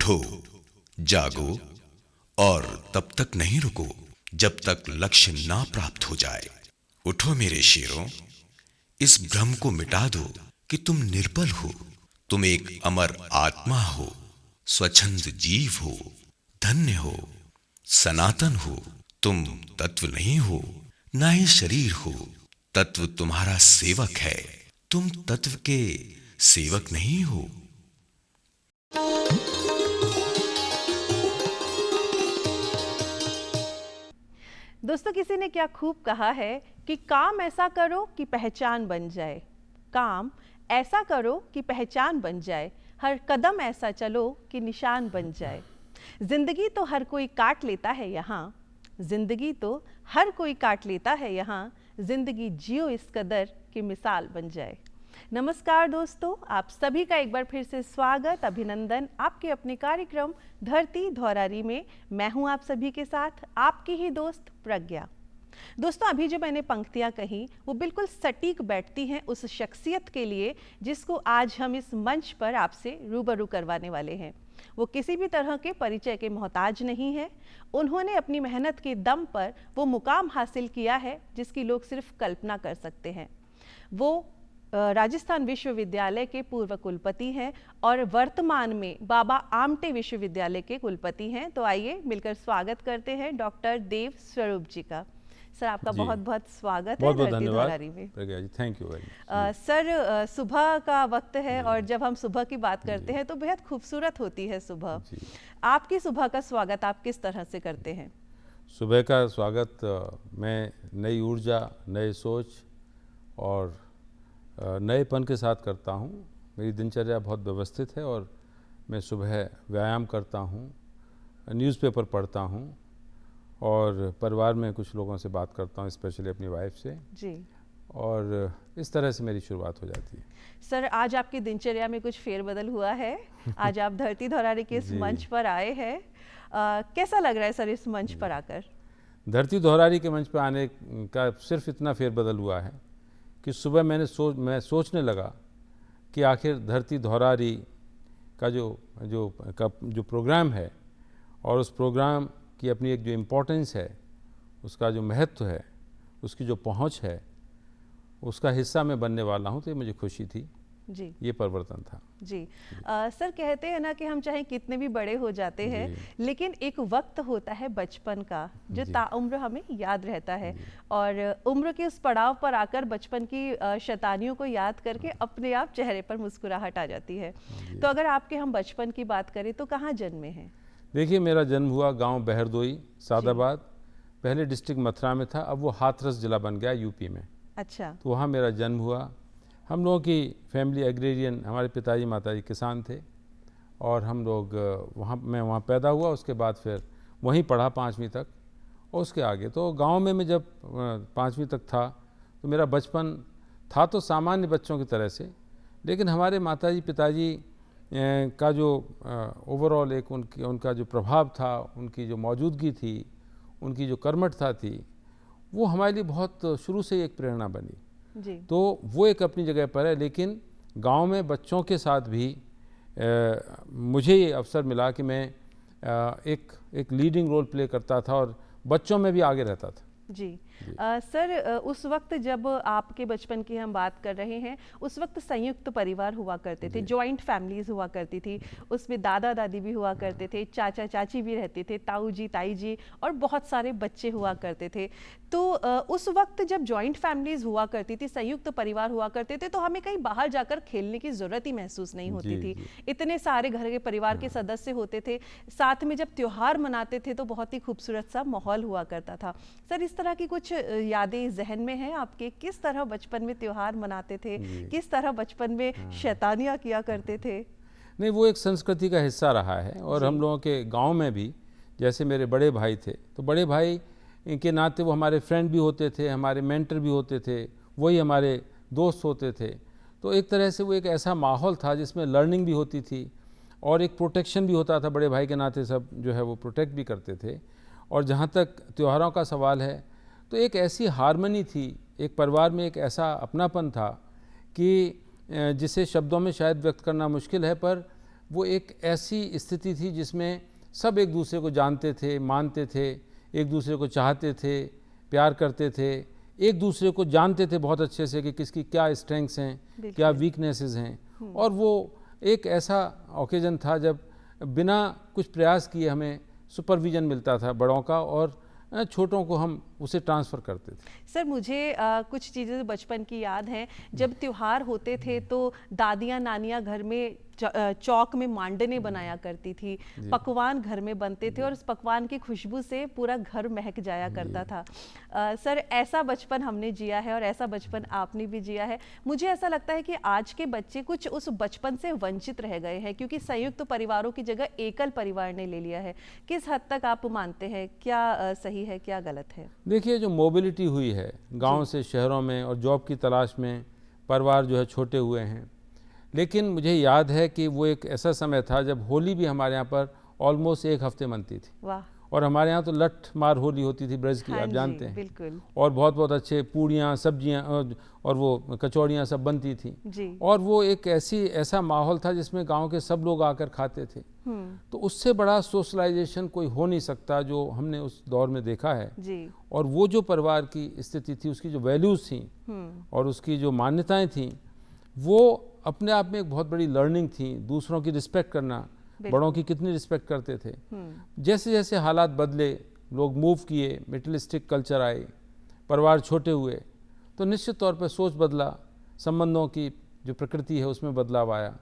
उठो, जागो और तब तक नहीं रुको जब तक लक्ष्य ना प्राप्त हो जाए। उठो मेरे शेरों, इस भ्रम को मिटा दो कि तुम निर्बल हो। तुम एक अमर आत्मा हो, स्वच्छंद जीव हो, धन्य हो, सनातन हो। तुम तत्व नहीं हो, ना ही शरीर हो। तत्व तुम्हारा सेवक है, तुम तत्व के सेवक नहीं हो। दोस्तों, किसी ने क्या खूब कहा है कि काम ऐसा करो कि पहचान बन जाए। काम ऐसा करो कि पहचान बन जाए, हर कदम ऐसा चलो कि निशान बन जाए। जिंदगी तो हर कोई काट लेता है यहाँ, जिंदगी तो हर कोई काट लेता है यहाँ। जिंदगी जियो इस कदर कि मिसाल बन जाए। नमस्कार दोस्तों, आप सभी का एक बार फिर से स्वागत, अभिनंदन आपके अपने कार्यक्रम धरती धौरारी में। मैं हूं आप सभी के साथ आपकी ही दोस्त प्रज्ञा। दोस्तों, अभी जो मैंने पंक्तियां कही वो बिल्कुल सटीक बैठती हैं उस शख्सियत के लिए जिसको आज हम इस मंच पर आपसे रूबरू करवाने वाले हैं। वो किसी भी तरह के परिचय के मोहताज नहीं है। उन्होंने अपनी मेहनत के दम पर वो मुकाम हासिल किया है जिसकी लोग सिर्फ कल्पना कर सकते हैं। वो राजस्थान विश्वविद्यालय के पूर्व कुलपति हैं और वर्तमान में बाबा आमटे विश्वविद्यालय के कुलपति हैं। तो आइए मिलकर स्वागत करते हैं डॉक्टर देव स्वरूप जी का। सर, आपका बहुत बहुत स्वागत है धरती धौरारी में। Thank you very much. Sir, सुबह का वक्त है और जब हम सुबह की बात करते हैं तो बेहद खूबसूरत होती है सुबह। आपकी सुबह का स्वागत आप किस तरह से करते हैं? सुबह का स्वागत मैं नई ऊर्जा, नए सोच और नएपन के साथ करता हूँ। मेरी दिनचर्या बहुत व्यवस्थित है और मैं सुबह व्यायाम करता हूँ, न्यूज़पेपर पढ़ता हूँ और परिवार में कुछ लोगों से बात करता हूँ, स्पेशली अपनी वाइफ से जी। और इस तरह से मेरी शुरुआत हो जाती है। सर, आज आपकी दिनचर्या में कुछ फेरबदल हुआ है। आज आप धरती धौरारी के इस मंच पर आए हैं। कैसा लग रहा है सर इस मंच पर आकर? धरती धौरारी के मंच पर आने का सिर्फ इतना फेरबदल हुआ है कि सुबह मैं सोचने लगा कि आखिर धरती धौरारी का जो प्रोग्राम है और उस प्रोग्राम की अपनी एक जो इम्पोर्टेंस है, उसका जो महत्व है, उसकी जो पहुंच है, उसका हिस्सा मैं बनने वाला हूं। तो ये मुझे खुशी थी जी। ये परिवर्तन था जी। सर, कहते हैं ना कि हम चाहे कितने भी बड़े हो जाते हैं लेकिन एक वक्त होता है बचपन का जो ताउम्र हमें याद रहता है और उम्र के उस पड़ाव पर आकर बचपन की शैतानियों को याद करके अपने आप चेहरे पर मुस्कुराहट आ जाती है। तो अगर आपके हम बचपन की बात करें तो कहाँ जन्मे हैं? देखिए, मेरा जन्म हुआ गांव बहरदोई, सादाबाद। पहले डिस्ट्रिक्ट मथुरा में था, अब वो हाथरस जिला बन गया यूपी में। अच्छा। तो वहाँ मेरा जन्म हुआ। हम लोगों की फैमिली एग्रेरियन, हमारे पिताजी माताजी किसान थे और हम लोग मैं वहाँ पैदा हुआ। उसके बाद फिर वहीं पढ़ा 5वीं तक और उसके आगे तो गांव में मैं जब 5वीं तक था तो मेरा बचपन था तो सामान्य बच्चों की तरह से, लेकिन हमारे माताजी पिताजी का जो ओवरऑल एक उनका जो प्रभाव था, उनकी जो मौजूदगी थी, उनकी जो कर्मठता थी, वो हमारे लिए बहुत शुरू से एक प्रेरणा बनी जी। तो वो एक अपनी जगह पर है, लेकिन गांव में बच्चों के साथ भी मुझे ये अवसर मिला कि मैं एक लीडिंग रोल प्ले करता था और बच्चों में भी आगे रहता था जी। सर, उस वक्त जब आपके बचपन की हम बात कर रहे हैं, उस वक्त संयुक्त परिवार हुआ करते थे, जॉइंट फैमिलीज हुआ करती थी। उसमें दादा दादी भी हुआ करते थे, चाचा चाची भी रहते थे, ताऊ जी ताई जी और बहुत सारे बच्चे हुआ करते थे। तो उस वक्त जब जॉइंट फैमिलीज हुआ करती थी, संयुक्त परिवार हुआ करते थे, तो हमें कहीं बाहर जाकर खेलने की ज़रूरत ही महसूस नहीं होती थी। इतने सारे घर के परिवार के सदस्य होते थे, साथ में जब त्यौहार मनाते थे तो बहुत ही खूबसूरत सा माहौल हुआ करता था। सर, इस तरह की कुछ यादें जहन में हैं आपके? किस तरह बचपन में त्योहार मनाते थे, किस तरह बचपन में शैतानियां किया करते थे? नहीं, वो एक संस्कृति का हिस्सा रहा है और हम लोगों के गांव में भी, जैसे मेरे बड़े भाई थे तो बड़े भाई के नाते वो हमारे फ्रेंड भी होते थे, हमारे मेंटर भी होते थे, वही हमारे दोस्त होते थे। तो एक तरह से वो एक ऐसा माहौल था जिसमें लर्निंग भी होती थी और एक प्रोटेक्शन भी होता था। बड़े भाई के नाते सब जो है वो प्रोटेक्ट भी करते थे। और जहाँ तक त्योहारों का सवाल है तो एक ऐसी हार्मनी थी, एक परिवार में एक ऐसा अपनापन था कि जिसे शब्दों में शायद व्यक्त करना मुश्किल है, पर वो एक ऐसी स्थिति थी जिसमें सब एक दूसरे को जानते थे, मानते थे, एक दूसरे को चाहते थे, प्यार करते थे, एक दूसरे को जानते थे बहुत अच्छे से कि किसकी क्या स्ट्रेंथ्स हैं, क्या वीकनेसेस हैं। और वो एक ऐसा ओकेजन था जब बिना कुछ प्रयास किए हमें सुपरविजन मिलता था बड़ों का, और छोटों को हम उसे ट्रांसफ़र करते थे। सर मुझे कुछ चीज़ें बचपन की याद हैं। जब त्योहार होते थे तो दादियाँ नानियाँ घर में चौक में मांडने बनाया करती थी, पकवान घर में बनते थे और उस पकवान की खुशबू से पूरा घर महक जाया करता था। सर ऐसा बचपन हमने जिया है और ऐसा बचपन आपने भी जिया है। मुझे ऐसा लगता है कि आज के बच्चे कुछ उस बचपन से वंचित रह गए हैं, क्योंकि संयुक्त परिवारों की जगह एकल परिवार ने ले लिया है। किस हद तक आप मानते हैं, क्या सही है क्या गलत है? देखिए, जो मोबिलिटी हुई है गांव से शहरों में और जॉब की तलाश में परिवार जो है छोटे हुए हैं, लेकिन मुझे याद है कि वो एक ऐसा समय था जब होली भी हमारे यहाँ पर ऑलमोस्ट एक हफ्ते मनती थी। वाह। और हमारे यहाँ तो लठ मार होली होती थी ब्रज की, हाँ आप जानते हैं। बिल्कुल। और बहुत बहुत अच्छे पूड़ियाँ, सब्जियाँ और वो कचौड़ियाँ सब बनती थी जी। और वो एक ऐसा माहौल था जिसमें गांव के सब लोग आकर खाते थे। तो उससे बड़ा सोशलाइजेशन कोई हो नहीं सकता जो हमने उस दौर में देखा है जी। और वो जो परिवार की स्थिति थी, उसकी जो वैल्यूज़ थी और उसकी जो मान्यताएं थी, वो अपने आप में एक बहुत बड़ी लर्निंग थी। दूसरों की रिस्पेक्ट करना, बड़ों की कितनी रिस्पेक्ट करते थे। जैसे जैसे हालात बदले, लोग मूव किए, मेटलिस्टिक कल्चर आए, परिवार छोटे हुए, तो निश्चित तौर पर सोच बदला, संबंधों की जो प्रकृति है उसमें बदलाव आया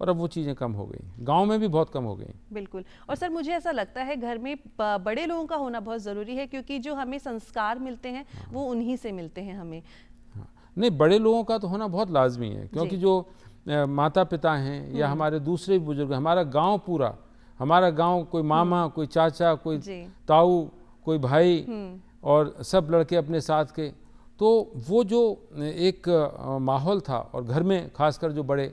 और अब वो चीज़ें कम हो गई। गांव में भी बहुत कम हो गई। बिल्कुल। और सर मुझे ऐसा लगता है घर में बड़े लोगों का होना बहुत ज़रूरी है, क्योंकि जो हमें संस्कार मिलते हैं वो उन्हीं से मिलते हैं हमें। नहीं, बड़े लोगों का तो होना बहुत लाजमी है, क्योंकि जो माता पिता हैं या हमारे दूसरे बुजुर्ग, हमारा गांव पूरा, हमारा गांव, कोई मामा, कोई चाचा, कोई ताऊ, कोई भाई और सब लड़के अपने साथ के, तो वो जो एक माहौल था और घर में खासकर जो बड़े,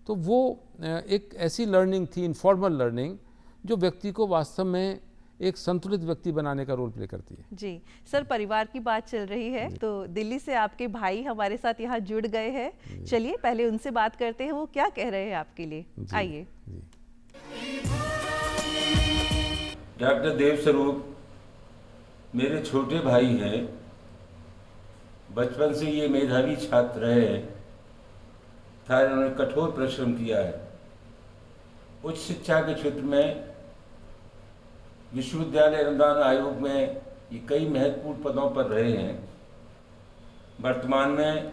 तो वो एक ऐसी लर्निंग थी, इनफॉर्मल लर्निंग, जो व्यक्ति को वास्तव में एक संतुलित व्यक्ति बनाने का रोल प्ले करती है। जी सर, परिवार की बात चल रही है तो दिल्ली से आपके भाई हमारे साथ यहाँ जुड़ गए हैं। चलिए पहले उनसे बात करते हैं, वो क्या कह रहे हैं आपके लिए। आइए। डॉक्टर देवस्वरूप मेरे छोटे भाई हैं। बचपन से ये मेधावी छात्र रहे हैं था, इन्होंने कठोर परिश्रम किया है। उच्च शिक्षा के क्षेत्र में विश्वविद्यालय अनुदान आयोग में ये कई महत्वपूर्ण पदों पर रहे हैं। वर्तमान में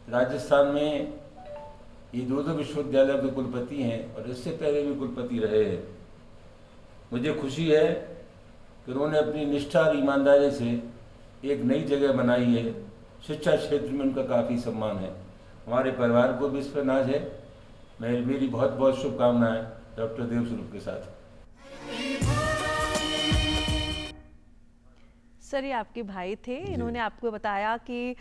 राजस्थान में ये दो विश्वविद्यालयों के कुलपति हैं और इससे पहले भी कुलपति रहे हैं। मुझे खुशी है कि उन्होंने अपनी निष्ठा और ईमानदारी से एक नई जगह बनाई है। शिक्षा क्षेत्र में उनका काफ़ी सम्मान है। हमारे परिवार को भी इस पर नाज है। मेरी बहुत बहुत शुभकामनाएं डॉक्टर देवस्वरूप के साथ। सर ये आपके भाई थे, इन्होंने आपको बताया कि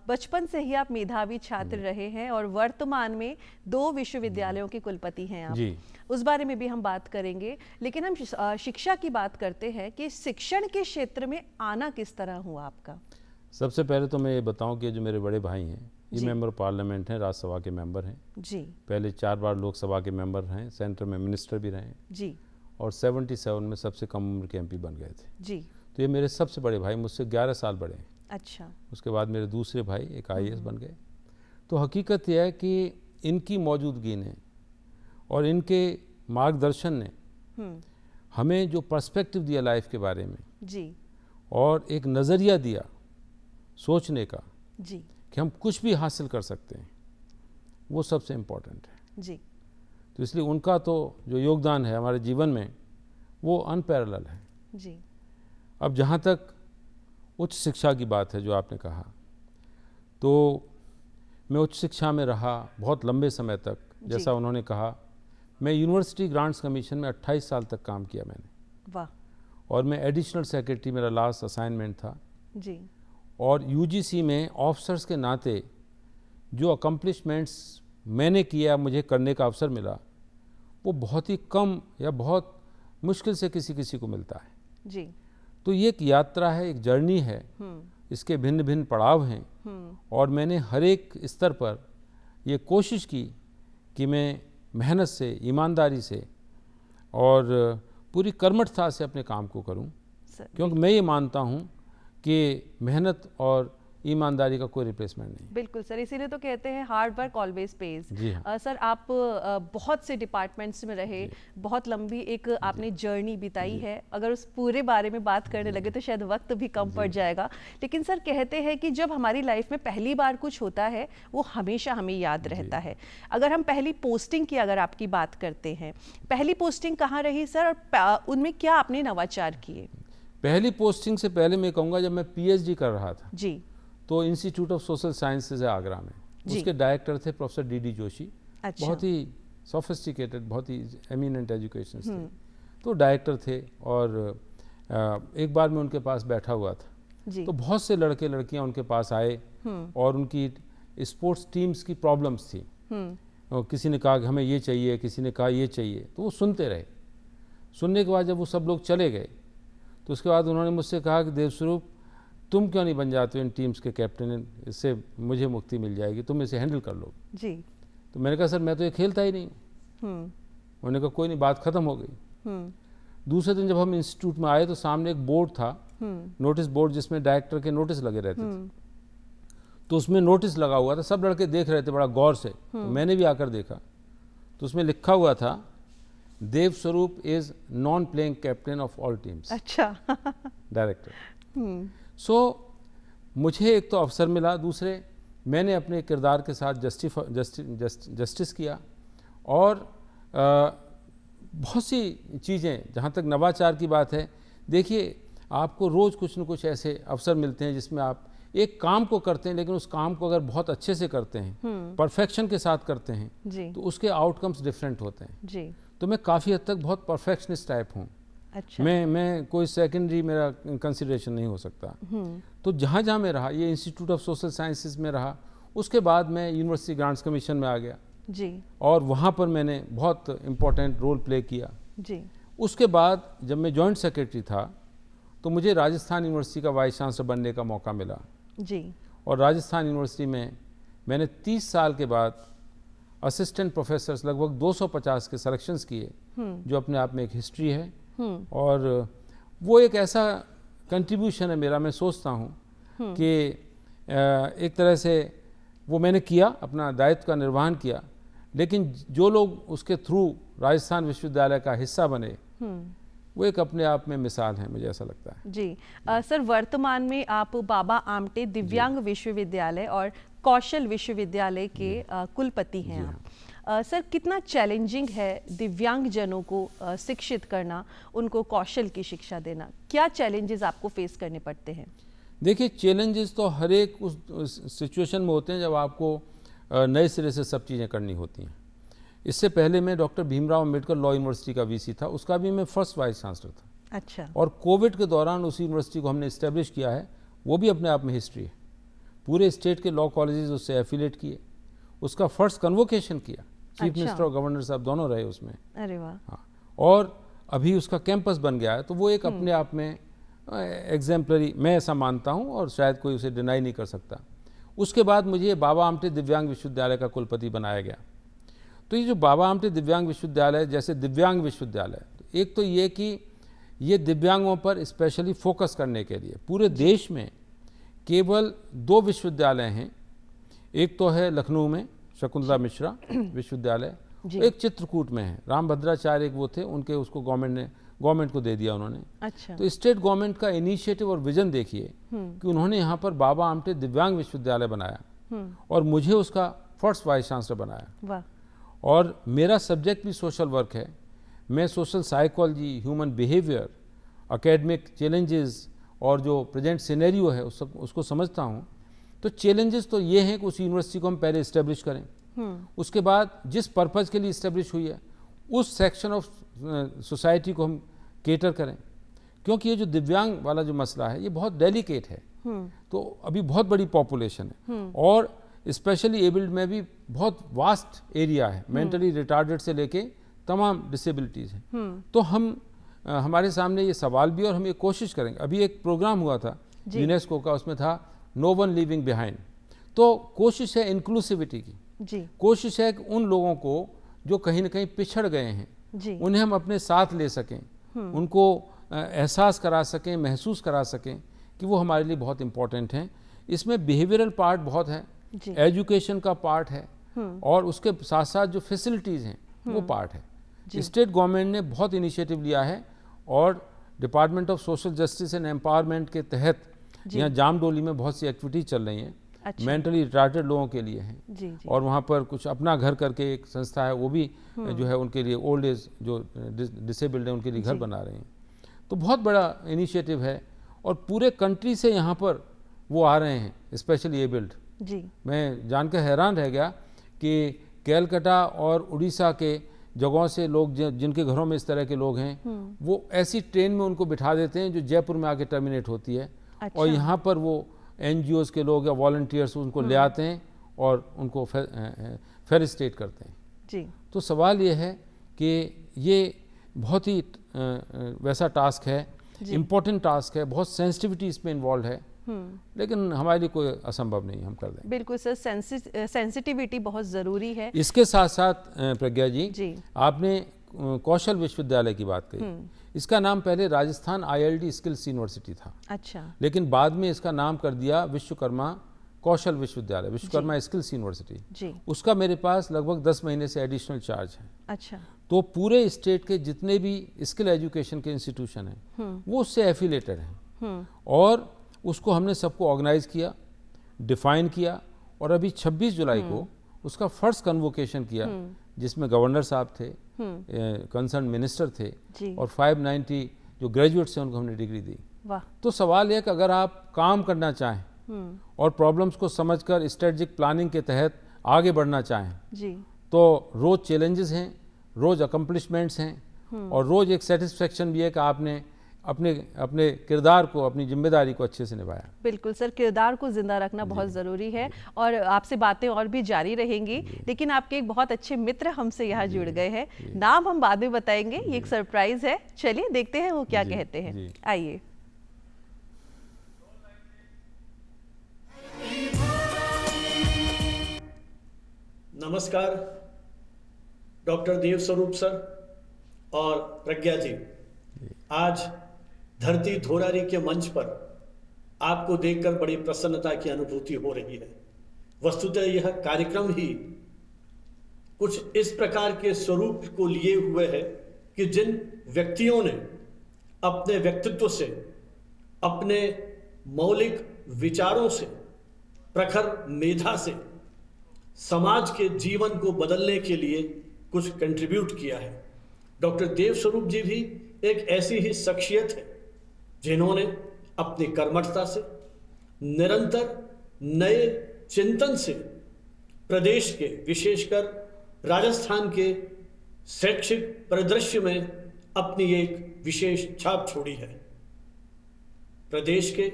बचपन से ही आप मेधावी छात्र रहे हैं और वर्तमान में 2 विश्वविद्यालयों के कुलपति हैं आप जी। उस बारे में भी हम बात करेंगे, लेकिन हम शिक्षा की बात करते हैं कि शिक्षण के क्षेत्र में आना किस तरह हुआ आपका। सबसे पहले तो मैं ये बताऊं कि जो मेरे बड़े भाई हैं ये मेंबर पार्लियामेंट हैं, राज्यसभा के मेंबर हैं जी। पहले 4 बार लोकसभा के मेंबर हैं, सेंटर में मिनिस्टर भी रहे जी। और 77 में सबसे कम उम्र के एमपी बन गए थे जी। तो ये मेरे सबसे बड़े भाई, मुझसे 11 साल बड़े हैं। अच्छा। उसके बाद मेरे दूसरे भाई एक IAS बन गए। तो हकीकत यह है कि इनकी मौजूदगी ने और इनके मार्गदर्शन ने हमें जो पर्सपेक्टिव दिया लाइफ के बारे में जी, और एक नज़रिया दिया सोचने का जी, कि हम कुछ भी हासिल कर सकते हैं, वो सबसे इम्पोर्टेंट है जी। तो इसलिए उनका तो जो योगदान है हमारे जीवन में वो अनपैरेलल है जी। अब जहाँ तक उच्च शिक्षा की बात है जो आपने कहा, तो मैं उच्च शिक्षा में रहा बहुत लंबे समय तक। जैसा उन्होंने कहा, मैं यूनिवर्सिटी ग्रांट्स कमीशन में 28 साल तक काम किया मैंने। वाह। और मैं एडिशनल सेक्रेटरी, मेरा लास्ट असाइनमेंट था जी। और UGC में ऑफिसर्स के नाते जो अकम्पलिशमेंट्स मैंने किया, मुझे करने का अवसर मिला, वो बहुत ही कम या बहुत मुश्किल से किसी को मिलता है जी। तो ये एक यात्रा है, एक जर्नी है, इसके भिन्न भिन्न पड़ाव हैं और मैंने हर एक स्तर पर ये कोशिश की कि मैं मेहनत से, ईमानदारी से और पूरी कर्मठता से अपने काम को करूं, क्योंकि मैं ये मानता हूं कि मेहनत और ईमानदारी का कोई रिप्लेसमेंट नहीं। बिल्कुल सर, इसीलिए तो कहते हैं हार्ड वर्क ऑलवेज पेज। जी हाँ। सर आप बहुत से डिपार्टमेंट्स में रहे, बहुत लंबी एक आपने जर्नी बिताई है। अगर उस पूरे बारे में बात करने लगे तो शायद वक्त भी कम पड़ जाएगा, लेकिन सर कहते हैं कि जब हमारी लाइफ में पहली बार कुछ होता है वो हमेशा हमें याद रहता है। अगर हम पहली पोस्टिंग की अगर आपकी बात करते हैं, पहली पोस्टिंग कहाँ रही सर, और उनमें क्या आपने नवाचार किए? पहली पोस्टिंग से पहले मैं कहूँगा जब मैं PhD कर रहा था जी, तो इंस्टीट्यूट ऑफ सोशल साइंसेज है आगरा में, उसके डायरेक्टर थे प्रोफेसर D.D. जोशी। अच्छा। बहुत ही सोफिस्टिकेटेड, बहुत ही एमिनेंट एजुकेशन थे, तो डायरेक्टर थे। और एक बार मैं उनके पास बैठा हुआ था जी। तो बहुत से लड़के लड़कियां उनके पास आए और उनकी स्पोर्ट्स टीम्स की प्रॉब्लम्स थी। और किसी ने कहा कि हमें ये चाहिए, किसी ने कहा ये चाहिए, तो वो सुनते रहे। सुनने के बाद जब वो सब लोग चले गए तो उसके बाद उन्होंने मुझसे कहा कि देवस्वरूप तुम क्यों नहीं बन जाते हो इन टीम्स के कैप्टन, इससे मुझे मुक्ति मिल जाएगी, तुम इसे हैंडल कर लो। जी। तो मैंने कहा सर मैं तो ये खेलता ही नहीं हूँ। उन्होंने कहा कोई नहीं, बात ख़त्म हो गई। दूसरे दिन जब हम इंस्टीट्यूट में आए तो सामने एक बोर्ड था, नोटिस बोर्ड, जिसमें डायरेक्टर के नोटिस लगे रहते थे। तो उसमें नोटिस लगा हुआ था, सब लड़के देख रहे थे बड़ा गौर से, तो मैंने भी आकर देखा तो उसमें लिखा हुआ था Devswarup is non playing captain of all teams. अच्छा। डायरेक्टर। सो मुझे एक तो अवसर मिला, दूसरे मैंने अपने किरदार के साथ जस्टिस किया। और बहुत सी चीज़ें, जहाँ तक नवाचार की बात है, देखिए आपको रोज़ कुछ न कुछ ऐसे अवसर मिलते हैं जिसमें आप एक काम को करते हैं, लेकिन उस काम को अगर बहुत अच्छे से करते हैं, परफेक्शन के साथ करते हैं, तो उसके आउटकम्स डिफरेंट होते हैं। जी। तो मैं काफ़ी हद तक बहुत परफेक्शनिस्ट टाइप हूँ। अच्छा। मैं कोई सेकेंडरी मेरा कंसिडरेशन नहीं हो सकता। तो जहाँ जहाँ मैं रहा, ये इंस्टीट्यूट ऑफ सोशल साइंसेज में रहा, उसके बाद मैं यूनिवर्सिटी ग्रांट्स कमीशन में आ गया जी। और वहाँ पर मैंने बहुत इम्पोर्टेंट रोल प्ले किया। जी। उसके बाद जब मैं जॉइंट सेक्रेटरी था तो मुझे राजस्थान यूनिवर्सिटी का वाइस चांसलर बनने का मौका मिला। जी। और राजस्थान यूनिवर्सिटी में मैंने 30 साल के बाद असिस्टेंट प्रोफेसर्स लगभग 250 के सिलेक्शंस किए, जो अपने आप में एक हिस्ट्री है। और वो एक ऐसा कंट्रीब्यूशन है मेरा, मैं सोचता हूँ कि एक तरह से वो मैंने किया, अपना दायित्व का निर्वहन किया, लेकिन जो लोग उसके थ्रू राजस्थान विश्वविद्यालय का हिस्सा बने वो एक अपने आप में मिसाल है, मुझे ऐसा लगता है। जी। सर वर्तमान में आप बाबा आमटे दिव्यांग विश्वविद्यालय और कौशल विश्वविद्यालय के कुलपति हैं आप। सर कितना चैलेंजिंग है दिव्यांग जनों को शिक्षित करना, उनको कौशल की शिक्षा देना, क्या चैलेंजेस आपको फेस करने पड़ते हैं? देखिए चैलेंजेस तो हर एक उस सिचुएशन में होते हैं जब आपको नए सिरे से सब चीज़ें करनी होती हैं। इससे पहले मैं doctor Bhimrao Ambedkar law university का VC था, उसका भी मैं फर्स्ट वाइस चांसलर था। अच्छा। और कोविड के दौरान उस यूनिवर्सिटी को हमने इस्टेब्लिश किया है, वो भी अपने आप में हिस्ट्री है। पूरे स्टेट के लॉ कॉलेजेस उससे एफिलेट किए, उसका फर्स्ट कन्वोकेशन किया, चीफ मिनिस्टर और गवर्नर साहब दोनों रहे उसमें। अरे वाह। हाँ, और अभी उसका कैंपस बन गया है, तो वो एक अपने आप में एग्जाम्पलरी, मैं ऐसा मानता हूँ और शायद कोई उसे डिनाई नहीं कर सकता। उसके बाद मुझे बाबा आमटे दिव्यांग विश्वविद्यालय का कुलपति बनाया गया। तो ये जो बाबा आमटे दिव्यांग विश्वविद्यालय जैसे दिव्यांग विश्वविद्यालय, एक तो ये कि ये दिव्यांगों पर स्पेशली फोकस करने के लिए पूरे देश में केवल 2 विश्वविद्यालय हैं। एक तो है लखनऊ में शकुंतला मिश्रा विश्वविद्यालय, एक चित्रकूट में है, रामभद्राचार्य एक वो थे, उनके उसको गवर्नमेंट को दे दिया उन्होंने। अच्छा। तो स्टेट गवर्नमेंट का इनिशिएटिव और विजन देखिए कि उन्होंने यहाँ पर बाबा आमटे दिव्यांग विश्वविद्यालय बनाया और मुझे उसका फर्स्ट वाइस चांसलर बनाया। वाह। और मेरा सब्जेक्ट भी सोशल वर्क है। मैं social psychology, human behaviour, academic challenges और जो प्रेजेंट सिनेरियो है उसको समझता हूँ। तो चैलेंजेस तो ये हैं कि उस यूनिवर्सिटी को हम पहले इस्टेब्लिश करें, उसके बाद जिस पर्पज़ के लिए इस्टेब्लिश हुई है उस सेक्शन ऑफ सोसाइटी को हम केटर करें, क्योंकि ये जो दिव्यांग वाला जो मसला है ये बहुत डेलिकेट है। तो अभी बहुत बड़ी पॉपुलेशन है और स्पेशली एबल्ड में भी बहुत वास्ट एरिया है, मेंटली रिटार्डेड से लेके तमाम डिसेबिलिटीज़ हैं। तो हमारे सामने ये सवाल भी और हम ये कोशिश करेंगे। अभी एक प्रोग्राम हुआ था यूनेस्को का, उसमें था नो वन लिविंग बिहाइंड। तो कोशिश है इंक्लूसिविटी की, कोशिश है कि उन लोगों को जो कहीं ना कहीं पिछड़ गए हैं, जी। उन्हें हम अपने साथ ले सकें, उनको एहसास करा सकें, महसूस करा सकें कि वो हमारे लिए बहुत इम्पोर्टेंट हैं। इसमें बिहेवियरल पार्ट बहुत है, एजुकेशन का पार्ट है, और उसके साथ साथ जो फैसिलिटीज़ हैं वो पार्ट है। स्टेट गवर्नमेंट ने बहुत इनिशिएटिव लिया है और department of social justice and empowerment के तहत यहाँ जामडोली में बहुत सी एक्टिविटीज चल रही हैं। अच्छा। मेंटली रिटार्डेड लोगों के लिए हैं, जी, जी। और वहाँ पर कुछ अपना घर करके एक संस्था है, वो भी जो है उनके लिए ओल्ड एज जो डिसेबल्ड है उनके लिए घर बना रहे हैं। तो बहुत बड़ा इनिशिएटिव है और पूरे कंट्री से यहाँ पर वो आ रहे हैं स्पेशली एबल्ड। जी। मैं जानकर हैरान रह गया कि कैलकाटा और उड़ीसा के जगहों से लोग जिनके घरों में इस तरह के लोग हैं, वो ऐसी ट्रेन में उनको बिठा देते हैं जो जयपुर में आके टर्मिनेट होती है। अच्छा। और यहाँ पर वो NGOs के लोग या वॉलंटियर्स उनको ले आते हैं और उनको फेलिसिटेट करते हैं। जी। तो सवाल ये है कि ये बहुत ही वैसा टास्क है, इम्पोर्टेंट टास्क है, बहुत सेंसिटिविटी इसमें इन्वॉल्व है, लेकिन हमारे लिए कोई असंभव नहीं, हम कर देंगे। बिल्कुल सर, सेंसिटिविटी बहुत ज़रूरी है। इसके साथ साथ प्रज्ञा जी, जी। आपने कौशल विश्वविद्यालय की बात कही। इसका नाम पहले राजस्थान ILD स्किल्स यूनिवर्सिटी था। अच्छा। लेकिन बाद में इसका नाम कर दिया विश्वकर्मा कौशल विश्वविद्यालय, विश्वकर्मा स्किल्स यूनिवर्सिटी। जी। उसका मेरे पास लगभग 10 महीने से एडिशनल चार्ज है। अच्छा। तो पूरे स्टेट के जितने भी स्किल एजुकेशन के इंस्टीट्यूशन हैं वो उससे एफिलेटेड हैं, और उसको हमने सबको ऑर्गेनाइज किया, डिफाइन किया, और अभी 26 जुलाई को उसका फर्स्ट कन्वोकेशन किया, जिसमें गवर्नर साहब थे, कंसर्न मिनिस्टर थे, और 590 जो ग्रेजुएट्स हैं उनको हमने डिग्री दी। वाह। तो सवाल यह कि अगर आप काम करना चाहें और प्रॉब्लम्स को समझकर स्ट्रेटजिक प्लानिंग के तहत आगे बढ़ना चाहें, जी, तो रोज चैलेंजेस हैं, रोज अकम्पलिशमेंट्स हैं, और रोज एक सेटिस्फेक्शन भी है कि आपने अपने किरदार को, अपनी जिम्मेदारी को अच्छे से निभाया। बिल्कुल सर, किरदार को जिंदा रखना बहुत ज़रूरी है, और आपसे बातें और भी जारी रहेंगी, लेकिन आपके एक बहुत अच्छे मित्र हमसे यहाँ जुड़ गए हैं। नाम हम बाद में बताएंगे, ये एक सरप्राइज है। चलिए देखते हैं वो क्या कहते हैं, आइए। नमस्कार डॉक्टर देव स्वरूप सर और प्रज्ञा जी। आज धरती धोरारी के मंच पर आपको देखकर बड़ी प्रसन्नता की अनुभूति हो रही है। वस्तुतः यह कार्यक्रम ही कुछ इस प्रकार के स्वरूप को लिए हुए है कि जिन व्यक्तियों ने अपने व्यक्तित्व से, अपने मौलिक विचारों से, प्रखर मेधा से समाज के जीवन को बदलने के लिए कुछ कंट्रीब्यूट किया है। डॉक्टर देव स्वरूप जी भी एक ऐसी ही शख्सियत है जिन्होंने अपनी कर्मठता से, निरंतर नए चिंतन से प्रदेश के, विशेषकर राजस्थान के शैक्षिक परिदृश्य में अपनी एक विशेष छाप छोड़ी है। प्रदेश के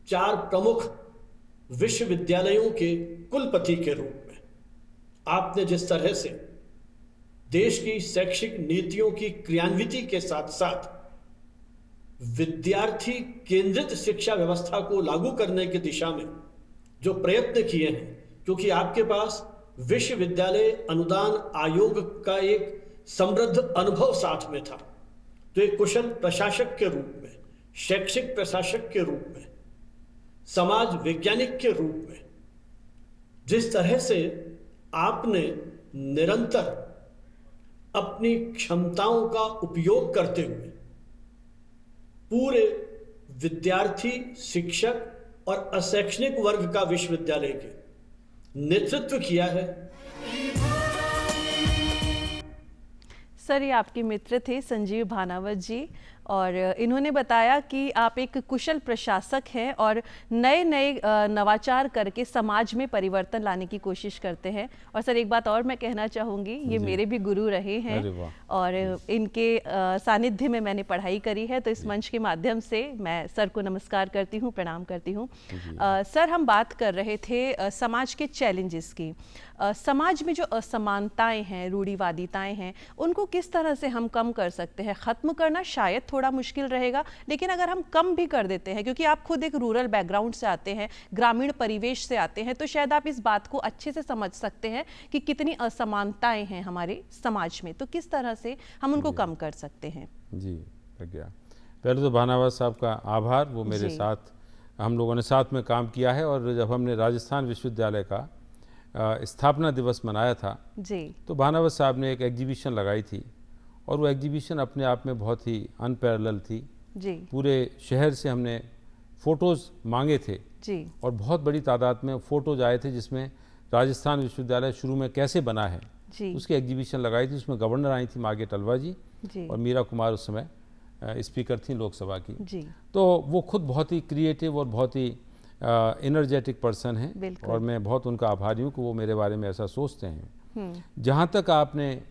4 प्रमुख विश्वविद्यालयों के कुलपति के रूप में आपने जिस तरह से देश की शैक्षिक नीतियों की क्रियान्विति के साथ साथ विद्यार्थी केंद्रित शिक्षा व्यवस्था को लागू करने की दिशा में जो प्रयत्न किए हैं, क्योंकि आपके पास विश्वविद्यालय अनुदान आयोग का एक समृद्ध अनुभव साथ में था, तो एक कुशल प्रशासक के रूप में, शैक्षिक प्रशासक के रूप में, समाज वैज्ञानिक के रूप में जिस तरह से आपने निरंतर अपनी क्षमताओं का उपयोग करते हुए पूरे विद्यार्थी, शिक्षक और अशैक्षणिक वर्ग का विश्वविद्यालय के नेतृत्व किया है। सर, ये आपके मित्र थे संजीव भानावत जी, और इन्होंने बताया कि आप एक कुशल प्रशासक हैं और नए नए नवाचार करके समाज में परिवर्तन लाने की कोशिश करते हैं। और सर, एक बात और मैं कहना चाहूँगी, ये मेरे भी गुरु रहे हैं और इनके सानिध्य में मैंने पढ़ाई करी है, तो इस मंच के माध्यम से मैं सर को नमस्कार करती हूँ, प्रणाम करती हूँ। सर, हम बात कर रहे थे समाज के चैलेंजेस की। समाज में जो असमानताएं हैं, रूढ़िवादिताएं हैं, उनको किस तरह से हम कम कर सकते हैं? ख़त्म करना शायद थोड़ा मुश्किल रहेगा, लेकिन अगर हम कम भी कर देते हैं, क्योंकि आप खुद एक रूरल बैकग्राउंड से आते हैं, ग्रामीण परिवेश से आते हैं, तो शायद आप इस बात को अच्छे से समझ सकते हैं कि कितनी असमानताएं हैं हमारे समाज में, तो किस तरह से हम उनको कम कर सकते हैं। जी प्रज्ञा, पहले तो भानावास साहब का आभार, वो मेरे साथ हम लोगों ने साथ में काम किया है। और जब हमने राजस्थान विश्वविद्यालय का स्थापना दिवस मनाया था जी, तो भानावत साहब ने एक एग्जीबिशन लगाई थी, और वो एग्जीबिशन अपने आप में बहुत ही अनपैरेलल थी जी, पूरे शहर से हमने फ़ोटोज़ मांगे थे जी, और बहुत बड़ी तादाद में फ़ोटोज़ आए थे जिसमें राजस्थान विश्वविद्यालय शुरू में कैसे बना है जी, उसकी एग्जीबिशन लगाई थी। उसमें गवर्नर आई थी मागे टलवा जी जी, और मीरा कुमार उस समय स्पीकर थी लोकसभा की। जी, तो वो खुद बहुत ही क्रिएटिव और बहुत ही एनर्जेटिक पर्सन हैं, बिल्कुल। और मैं बहुत उनका आभारी हूँ कि वो मेरे बारे में ऐसा सोचते हैं। जहाँ तक आपने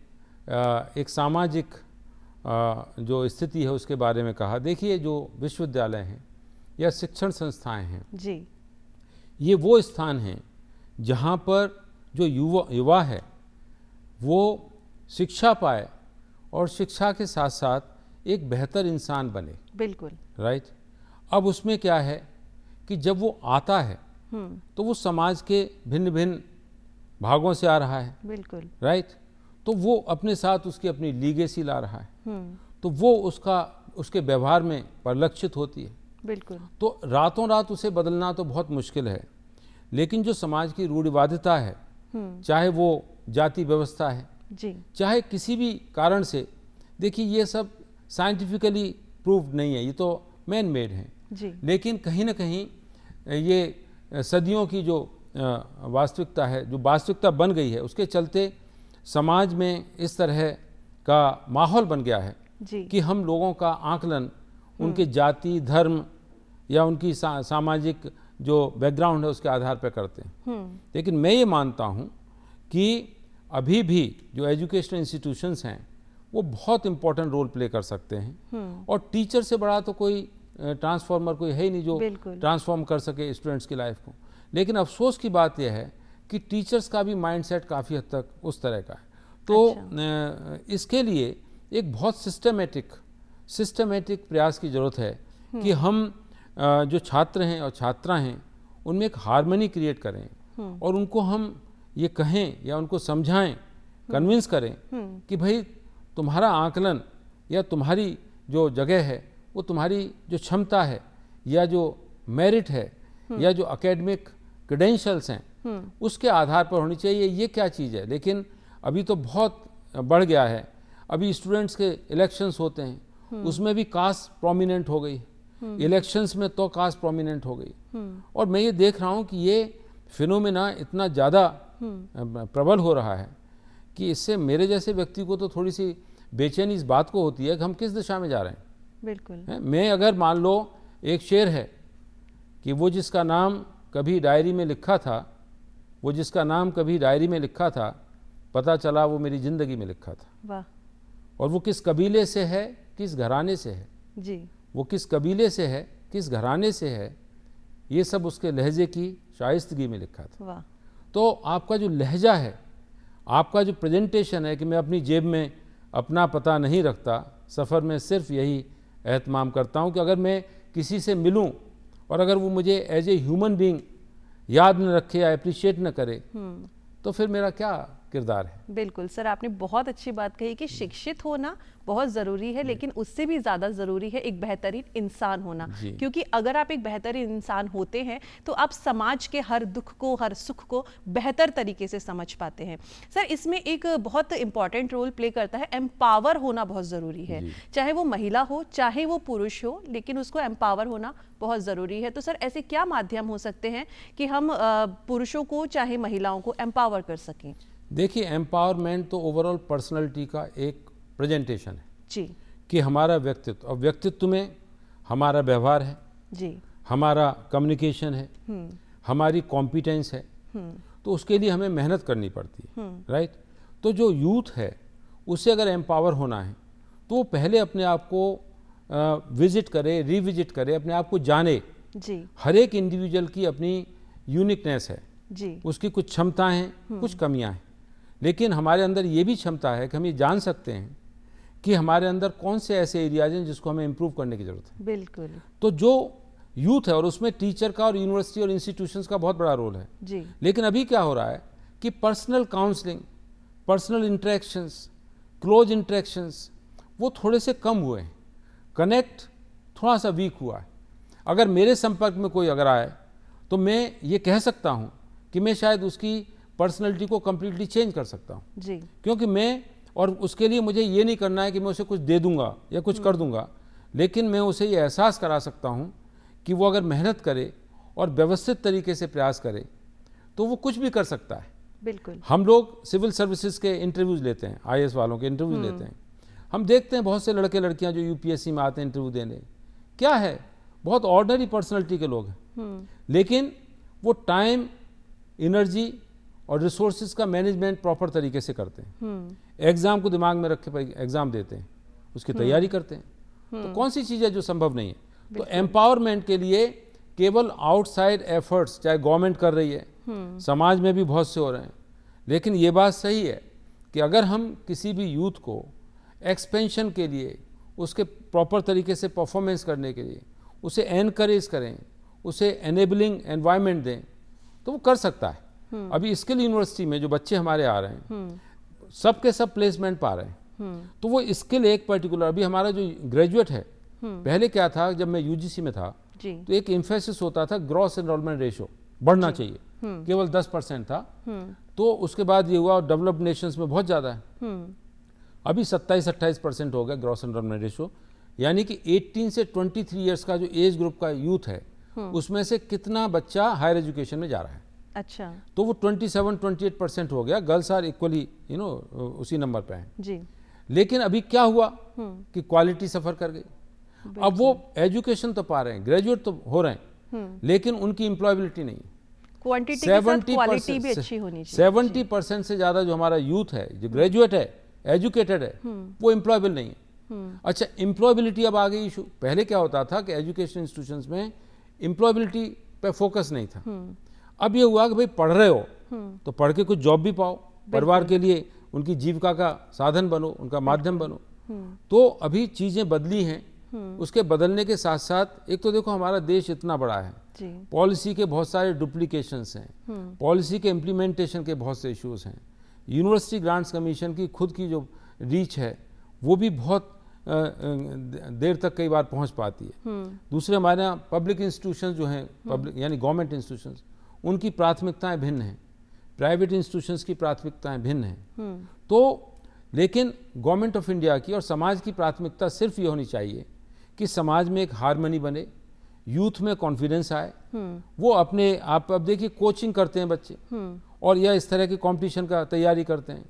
एक सामाजिक जो स्थिति है उसके बारे में कहा, देखिए जो विश्वविद्यालय हैं या शिक्षण संस्थाएं हैं, जी, ये वो स्थान हैं जहाँ पर जो युवा है वो शिक्षा पाए और शिक्षा के साथ साथ एक बेहतर इंसान बने। बिल्कुल, राइट। अब उसमें क्या है कि जब वो आता है तो वो समाज के भिन्न भिन्न भागों से आ रहा है। बिल्कुल, राइट। तो वो अपने साथ उसकी अपनी लीगेसी ला रहा है, तो वो उसके व्यवहार में परिलक्षित होती है। बिल्कुल, तो रातों रात उसे बदलना तो बहुत मुश्किल है, लेकिन जो समाज की रूढ़िवादिता है, चाहे वो जाति व्यवस्था है, जी, चाहे किसी भी कारण से, देखिए ये सब साइंटिफिकली प्रूव्ड नहीं है, ये तो मैन मेड है, जी, लेकिन कहीं ना कहीं ये सदियों की जो वास्तविकता है, जो वास्तविकता बन गई है, उसके चलते समाज में इस तरह का माहौल बन गया है जी, कि हम लोगों का आकलन उनके जाति, धर्म या उनकी सामाजिक जो बैकग्राउंड है उसके आधार पर करते हैं। लेकिन मैं ये मानता हूँ कि अभी भी जो एजुकेशनल इंस्टीट्यूशंस हैं वो बहुत इम्पोर्टेंट रोल प्ले कर सकते हैं, और टीचर से बड़ा तो कोई ट्रांसफॉर्मर कोई है ही नहीं जो ट्रांसफॉर्म कर सके स्टूडेंट्स की लाइफ को। लेकिन अफसोस की बात यह है कि टीचर्स का भी माइंडसेट काफ़ी हद तक उस तरह का है। तो इसके लिए एक बहुत सिस्टमेटिक प्रयास की ज़रूरत है कि हम जो छात्र हैं और छात्रा हैं उनमें एक हार्मनी क्रिएट करें, और उनको हम ये कहें या उनको समझाएं, कन्विंस करें कि भाई तुम्हारा आकलन या तुम्हारी जो जगह है वो तुम्हारी जो क्षमता है या जो मेरिट है या जो एकेडमिक क्रेडेंशियल्स हैं उसके आधार पर होनी चाहिए। ये क्या चीज़ है, लेकिन अभी तो बहुत बढ़ गया है। अभी स्टूडेंट्स के इलेक्शंस होते हैं, उसमें भी कास्ट प्रोमिनेंट हो गई, इलेक्शंस में तो कास्ट प्रोमिनेंट हो गई, और मैं ये देख रहा हूँ कि ये फिनोमेना इतना ज़्यादा प्रबल हो रहा है कि इससे मेरे जैसे व्यक्ति को तो थोड़ी सी बेचैनी इस बात को होती है कि हम किस दिशा में जा रहे हैं। बिल्कुल, मैं अगर मान लो एक शेर है कि वो जिसका नाम कभी डायरी में लिखा था, वो जिसका नाम कभी डायरी में लिखा था, पता चला वो मेरी ज़िंदगी में लिखा था। वाह, और वो किस कबीले से है, किस घराने से है, जी, वो किस कबीले से है, किस घराने से है, ये सब उसके लहजे की शाइस्तगी में लिखा था। वाह, तो आपका जो लहजा है, आपका जो प्रेजेंटेशन है कि मैं अपनी जेब में अपना पता नहीं रखता, सफ़र में सिर्फ यही एहतमाम करता हूँ कि अगर मैं किसी से मिलूँ और अगर वो मुझे एज ए ह्यूमन बीइंग याद न रखे या अप्रिशिएट न करे तो फिर मेरा क्या किरदार है। बिल्कुल सर, आपने बहुत अच्छी बात कही कि शिक्षित होना बहुत ज़रूरी है, लेकिन उससे भी ज़्यादा ज़रूरी है एक बेहतरीन इंसान होना, क्योंकि अगर आप एक बेहतरीन इंसान होते हैं तो आप समाज के हर दुख को, हर सुख को बेहतर तरीके से समझ पाते हैं। सर, इसमें एक बहुत इंपॉर्टेंट रोल प्ले करता है, एम्पावर होना बहुत ज़रूरी है, चाहे वो महिला हो चाहे वो पुरुष हो, लेकिन उसको एम्पावर होना बहुत ज़रूरी है। तो सर, ऐसे क्या माध्यम हो सकते हैं कि हम पुरुषों को चाहे महिलाओं को एम्पावर कर सकें? देखिए, एम्पावरमेंट तो ओवरऑल पर्सनैलिटी का एक प्रेजेंटेशन है जी, कि हमारा व्यक्तित्व, और व्यक्तित्व में हमारा व्यवहार है जी, हमारा कम्युनिकेशन है, हमारी कॉम्पिटेंस है, तो उसके लिए हमें मेहनत करनी पड़ती है। राइट। तो जो यूथ है उससे अगर एम्पावर होना है तो वो पहले अपने आप को विजिट करे, रिविजिट करे, अपने आप को जाने। जी, हर एक इंडिविजुअल की अपनी यूनिकनेस है, जी, उसकी कुछ क्षमताएं हैं, कुछ कमियां हैं, लेकिन हमारे अंदर ये भी क्षमता है कि हम ये जान सकते हैं कि हमारे अंदर कौन से ऐसे एरियाज हैं जिसको हमें इम्प्रूव करने की ज़रूरत है। बिल्कुल तो जो यूथ है और उसमें टीचर का और यूनिवर्सिटी और इंस्टीट्यूशंस का बहुत बड़ा रोल है जी। लेकिन अभी क्या हो रहा है कि personal counselling, personal interactions, close interactions वो थोड़े से कम हुए हैं, कनेक्ट थोड़ा सा वीक हुआ है। अगर मेरे संपर्क में कोई अगर आए तो मैं ये कह सकता हूँ कि मैं शायद उसकी पर्सनैलिटी को कम्प्लीटली चेंज कर सकता हूँ जी। क्योंकि मैं, और उसके लिए मुझे ये नहीं करना है कि मैं उसे कुछ दे दूंगा या कुछ कर दूंगा, लेकिन मैं उसे ये एहसास करा सकता हूँ कि वो अगर मेहनत करे और व्यवस्थित तरीके से प्रयास करे तो वो कुछ भी कर सकता है। बिल्कुल। हम लोग सिविल सर्विसेज के इंटरव्यूज़ लेते हैं, IAS वालों के इंटरव्यूज़ लेते हैं, हम देखते हैं बहुत से लड़के लड़कियां जो UPSC में आते हैं इंटरव्यू देने, क्या है बहुत ऑर्डिनरी पर्सनैलिटी के लोग हैं, लेकिन वो टाइम, एनर्जी और रिसोर्सेज का मैनेजमेंट प्रॉपर तरीके से करते हैं। एग्ज़ाम को दिमाग में रख के एग्ज़ाम देते हैं, उसकी तैयारी करते हैं। तो कौन सी चीज़ है जो संभव नहीं है? तो एम्पावरमेंट के लिए केवल आउटसाइड एफर्ट्स चाहे गवर्नमेंट कर रही है, समाज में भी बहुत से हो रहे हैं, लेकिन ये बात सही है कि अगर हम किसी भी यूथ को एक्सपेंशन के लिए, उसके प्रॉपर तरीके से परफॉर्मेंस करने के लिए उसे एनकरेज करें, उसे एनेबलिंग एनवायरनमेंट दें तो वो कर सकता है। अभी स्किल यूनिवर्सिटी में जो बच्चे हमारे आ रहे हैं सबके सब प्लेसमेंट पा रहे हैं। तो वो स्किल एक पर्टिकुलर, अभी हमारा जो ग्रेजुएट है, पहले क्या था जब मैं UGC में था तो एक एम्फेसिस होता था ग्रॉस एनरोलमेंट रेशियो बढ़ना चाहिए, केवल 10% था। तो उसके बाद ये हुआ डेवलप्ड नेशंस में बहुत ज़्यादा है, अभी 27-28% हो गया ग्रॉस एनरोलमेंट रेशियो, यानी कि 18 से 23 ईयर्स का जो एज ग्रुप का यूथ है उसमें से कितना बच्चा हायर एजुकेशन में जा रहा है। अच्छा। तो वो 27-28% हो गया। गर्ल्स आर इक्वली उसी नंबर पे हैं जी। लेकिन अभी क्या हुआ कि क्वालिटी सफ़र कर गई। अब वो एजुकेशन तो पा रहे हैं, ग्रेजुएट तो हो रहे हैं, लेकिन उनकी एम्प्लॉयबिलिटी नहीं है। क्वांटिटी के साथ क्वालिटी भी अच्छी होनी चाहिए। 70% से ज़्यादा जो हमारा यूथ है, जो ग्रेजुएट है, एजुकेटेड है, वो एम्प्लॉयबल नहीं है। अच्छा, एम्प्लॉयबिलिटी अब आ गई इशू। पहले क्या होता था कि एजुकेशन इंस्टीट्यूशंस में एम्प्लॉयबिलिटी पे फोकस नहीं था। अब ये हुआ कि भाई पढ़ रहे हो तो पढ़ के कुछ जॉब भी पाओ, परिवार के लिए उनकी जीविका का साधन बनो, उनका माध्यम बनो। तो अभी चीज़ें बदली हैं। उसके बदलने के साथ साथ एक तो देखो हमारा देश इतना बड़ा है, पॉलिसी के बहुत सारे डुप्लीकेशंस हैं, पॉलिसी के इम्प्लीमेंटेशन के बहुत से इश्यूज हैं, यूनिवर्सिटी ग्रांट्स कमीशन की खुद की जो रीच है वो भी बहुत देर तक कई बार पहुंच पाती है। दूसरे हमारे यहाँ पब्लिक इंस्टीट्यूशंस जो हैं, पब्लिक यानी गवर्नमेंट इंस्टीट्यूशंस, उनकी प्राथमिकताएं भिन्न हैं, प्राइवेट इंस्टीट्यूशंस की प्राथमिकताएं भिन्न हैं। तो लेकिन गवर्नमेंट ऑफ इंडिया की और समाज की प्राथमिकता सिर्फ ये होनी चाहिए कि समाज में एक हार्मनी बने, यूथ में कॉन्फिडेंस आए, वो अपने आप, अब देखिए कोचिंग करते हैं बच्चे और या इस तरह की कंपटीशन का तैयारी करते हैं,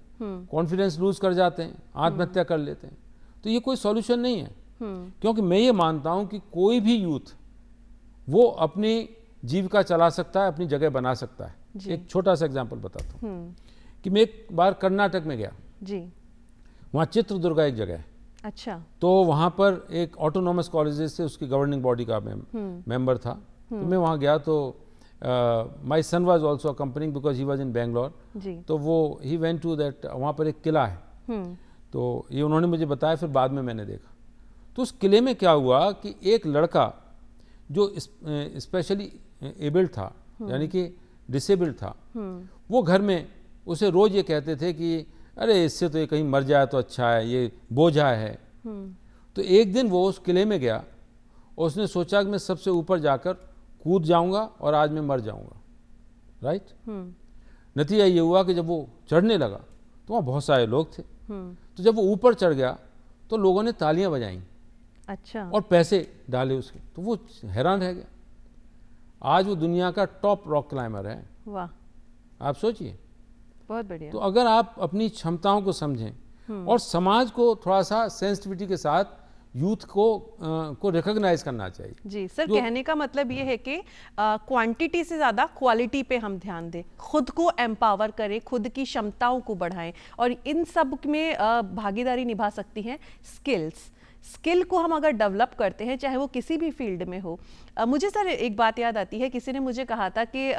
कॉन्फिडेंस लूज कर जाते हैं, आत्महत्या कर लेते हैं। तो ये कोई सॉल्यूशन नहीं है, क्योंकि मैं ये मानता हूं कि कोई भी यूथ वो अपनी जीविका चला सकता है, अपनी जगह बना सकता है। एक छोटा सा एग्जांपल बताता हूँ कि मैं एक बार कर्नाटक में गया जी। वहाँ चित्रदुर्गा एक जगह है। अच्छा। तो वहाँ पर एक ऑटोनोमस कॉलेजेस से उसकी गवर्निंग बॉडी का मेंबर था। तो मैं वहाँ गया तो my son was also accompanying because he was in Bangalore. तो वो ही वेंट टू दैट, वहाँ पर एक किला है। तो ये उन्होंने मुझे बताया, फिर बाद में मैंने देखा। तो उस किले में क्या हुआ कि एक लड़का जो स्पेशली एबल्ड था, यानी कि डिसेबल्ड था, वो घर में उसे रोज ये कहते थे कि अरे इससे तो ये कहीं मर जाए तो अच्छा है, ये बोझा है। तो एक दिन वो उस किले में गया और उसने सोचा कि मैं सबसे ऊपर जाकर कूद जाऊंगा और आज मैं मर जाऊंगा, राइट। नतीजा ये हुआ कि जब वो चढ़ने लगा तो वहाँ बहुत सारे लोग थे। तो जब वो ऊपर चढ़ गया तो लोगों ने तालियां बजाईं, अच्छा, और पैसे डाले उसके। तो वो हैरान रह गया। आज वो दुनिया का टॉप रॉक क्लाइंबर है। वाह, आप सोचिए, बहुत बढ़िया। तो अगर आप अपनी क्षमताओं को समझें और समाज को थोड़ा सा सेंसिटिविटी के साथ यूथ को रिकॉग्नाइज करना चाहिए। जी सर, कहने का मतलब ये है कि क्वांटिटी से ज़्यादा क्वालिटी पे हम ध्यान दें, खुद को एम्पावर करें, खुद की क्षमताओं को बढ़ाएं, और इन सब में भागीदारी निभा सकती हैं स्किल्स। स्किल को हम अगर डेवलप करते हैं, चाहे वो किसी भी फील्ड में हो। मुझे सर एक बात याद आती है, किसी ने मुझे कहा था कि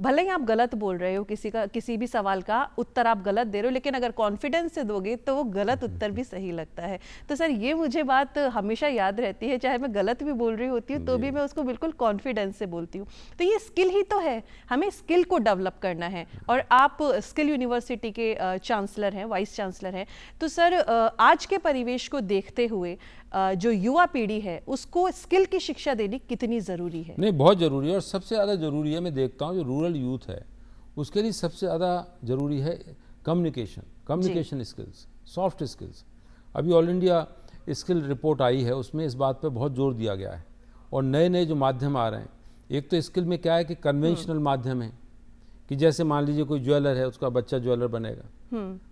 भले ही आप गलत बोल रहे हो, किसी भी सवाल का उत्तर आप गलत दे रहे हो, लेकिन अगर कॉन्फिडेंस से दोगे तो वो गलत उत्तर भी सही लगता है। तो सर ये मुझे बात हमेशा याद रहती है, चाहे मैं गलत भी बोल रही होती हूँ तो भी मैं उसको बिल्कुल कॉन्फिडेंस से बोलती हूँ। तो ये स्किल ही तो है, हमें स्किल को डेवलप करना है। और आप स्किल यूनिवर्सिटी के चांसलर हैं, वाइस चांसलर हैं, तो सर आज के परिवेश को देखते हुए जो युवा पीढ़ी है उसको स्किल की शिक्षा देनी कितनी ज़रूरी है? नहीं, बहुत ज़रूरी है, और सबसे ज़्यादा ज़रूरी है, मैं देखता हूँ जो रूरल यूथ है उसके लिए सबसे ज़्यादा ज़रूरी है कम्युनिकेशन स्किल्स, सॉफ्ट स्किल्स। अभी ऑल इंडिया स्किल रिपोर्ट आई है, उसमें इस बात पे बहुत जोर दिया गया है। और नए नए जो माध्यम आ रहे हैं, एक तो स्किल में क्या है कि कन्वेंशनल माध्यम है कि जैसे मान लीजिए कोई ज्वेलर है, उसका बच्चा ज्वेलर बनेगा,